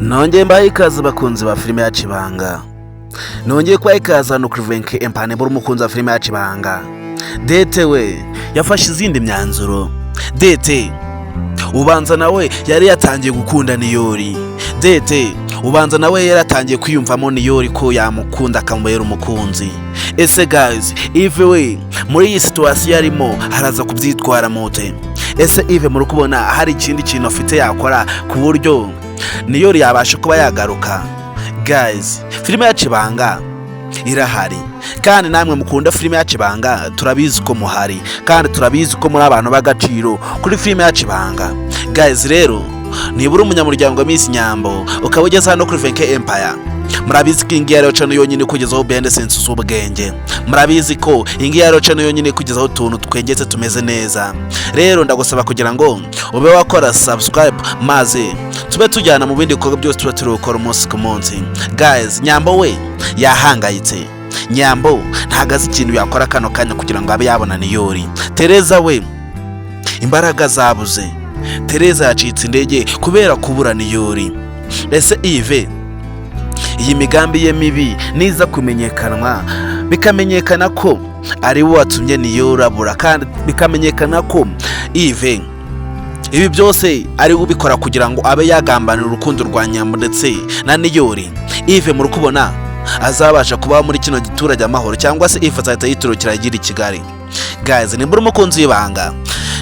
Nongeye mbaye ikaze bakunzi ba filime yacu Ibanga. Nongeye kubaha ikaze hano kuri Venke Empire buri mukunzi wa filime yacu Ibanga. Dete we yafashe izindi myanzuro. Dete ubanza nawe yari yatangiye gukunda Niyori. Dete ubanza nawe yari yatangiye kwiyumvamo Niyori ko yamukunda akamubera umukunzi. Ese guys, Yves we muri iyi situation yarimo haraza kubyitwara mote. Ese Yves muri kubona hari ikindi kintu afite yakora ku buryo Niyori yabasha kuba yagaruka? Guys, filime yacu Ibanga irahari kandi namwe mukunda filime yacu Ibanga turabizi ko muhari kandi turabizi ko muri abantu bagaciro kuri filime yacu Ibanga. Guys, rero nibura umunyamuryango wa Miss Nyambo ukaba ugeze hano kuri Venke Empire, murabizi ko ingiya rero cano yonyine kugezaho bende sense z'ubwenge. Murabizi ko ingiya rero cano yonyine kugezaho tuntu twengetse tumeze neza. Rero ndagusaba kugira ngo ube wakora subscribe maze tube tujyana mu bindi bikorwa byose tuba turi gukora umunsi ku munsi. Guys, Nyambo we yahangayitse. Nyambo ntagaze ikintu yakora kano kanya kugira ngo abe yabona Niyori. Tereza we imbaraga zabuze. Tereza yacitse indege kubera kubura Niyori. Ese Yves iyi migambi ye mibi niza kumenyekanwa bikamenyekana ko ari we watumye Niyori abura, kandi bikamenyekana ko Yves ibi byose ari ubikora kugira ngo abe yagambanira urukundo rwa Nyambo ndetse na Niyori, Yves muri kubona azabasha kuba muri kino giturage amahoro, cyangwa se Yves azahita yiturukira agira i Kigali? Guys, nimbura umukunzi w'Ibanga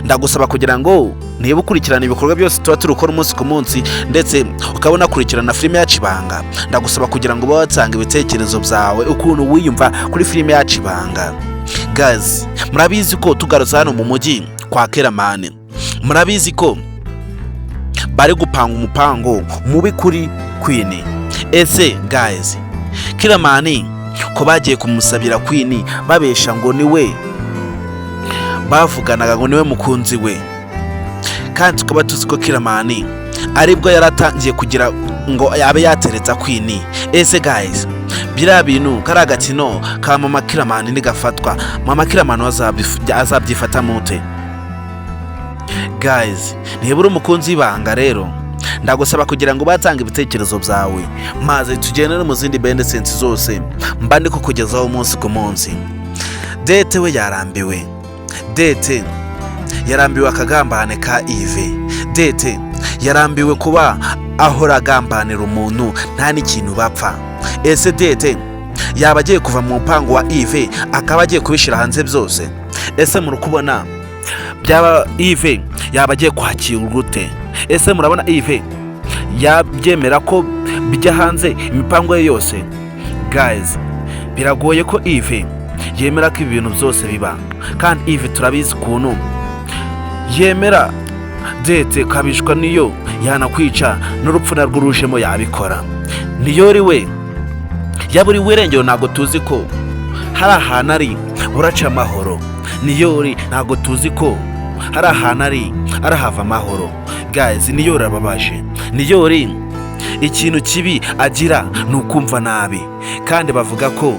ndagusaba kugira ngo niba ukurikirana ibikorwa byose tuba turi gukora umunsi ku munsi ndetse ukabona kurikirana filime yacu Ibanga, ndagusaba kugira ngo watanga ibitekerezo byawe ukuntu wiyumva kuri filime yacu Ibanga. Guys, murabizi ko tugarutse hano mu mujyi kwa Keramani, murabizi ko bari gupanga umupango mubi kuri Queen. Ese guys, Keramani ko bagiye kumusabira Queen babesha ngo niwe bavuganaga ngo niwe mukunzi we, kandi tukaba tuzi ko Keramani aribwo yaratangiye kugira ngo yabe yatereza Queen. Ese guys, bira bintu kari agakino ka mama Keramani nigafatwa, mama Keramani azabyifata mute? Guys, nibura umukunzi w'Ibanga rero ndagusaba kugira ngo batanga ibitekerezo byawe maze tugendere mu zindi bende sense zose mba ndi kukugezaho umunsi ku munsi. Dete we yarambiwe. Dete yarambiwe akagambane ka Yves. Dete yarambiwe kuba ahora agambanira umuntu nta n'ikintu bapfa. Ese Dete yaba agiye kuva mu mpango wa Yves akaba agiye kubishira hanze byose? Ese muri kubona byaba Yves yaba agiye kwakira urute? Ese murabona Yves yabyemera ko bijya hanze imipango ye yose? Guys, biragoye ko Yves yemera ko ibintu byose biba, kandi Yves turabizi kuntu yemera Dete kabishwa niyo yanakwica n'urupfu narwo rujemo yabikora. Niyori we yaburi wirengero ntago tuzi ko hari ahantu ari buraca amahoro. Niyori ntago tuzi ko hari ahantu ari arahava amahoro. Guys, Niyori ababaje. Niyori ikintu kibi agira ni ukumva nabi, kandi bavuga ko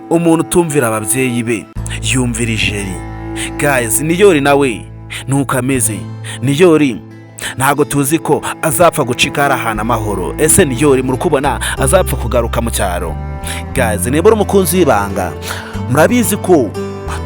umuntu utumvira ababyeyi be yumvira ijeri. Guys, Niyori nawe nuko ameze. Niyori ntago tuzi ko azapfa gucika hari ahantu amahoro. Ese Niyori muri kubona azapfa kugaruka mu cyaro? Guys, nibura umukunzi w'Ibanga murabizi ko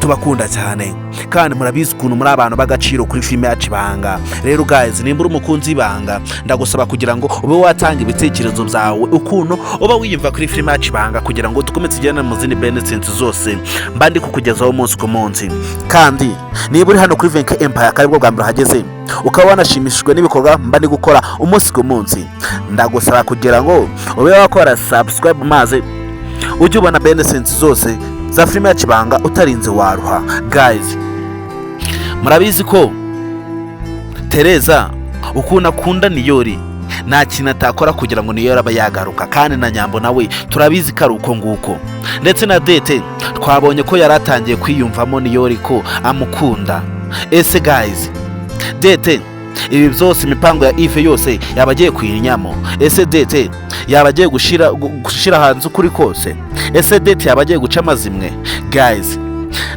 tubakunda cyane kandi murabizi ukuntu muri abantu bagaciro kuri filime yacu Ibanga. Rero guys, nimbura umukunzi w'Ibanga ndagusaba kugira ngo ube watanga ibitekerezo byawe ukuntu uba wiyumva kuri filime yacu Ibanga kugira ngo dukomeze tujyane mu zindi benefits zose mba ndi kukugezaho umunsi ku munsi. Kandi niba uri hano kuri Venke Empire karibwo bwa mbere hageze ukaba wanashimishijwe n'ibikorwa mba ndi gukora umunsi ku munsi, ndagusaba kugira ngo ube wakora subscribe maze ujye ubona benefits zose za filime yacu Ibanga utarinze waruha. Guys, murabizi ko Tereza ukuntu akunda Niyori nta kintu atakora kugira ngo Niyori abe yagaruka, kandi na Nyambo nawe turabizi ko ari uko nguko. Ndetse na Dete twabonye ko yaratangiye kwiyumvamo Niyori ko amukunda. Ese guys, Dete ibi byose imipango ya Yves yose yaba agiye kuyinyamo? Ese Dete yaba agiye gushira hanze ukuri kose? Ese Dete yaba agiye guca amazimwe? Guys,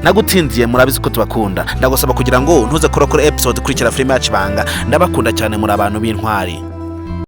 nagutindiye murabizi ko tubakunda, ndagusaba kugira ngo ntuze kora episode kurikira filime yacu Ibanga. Ndabakunda cyane muri abantu b'intwari.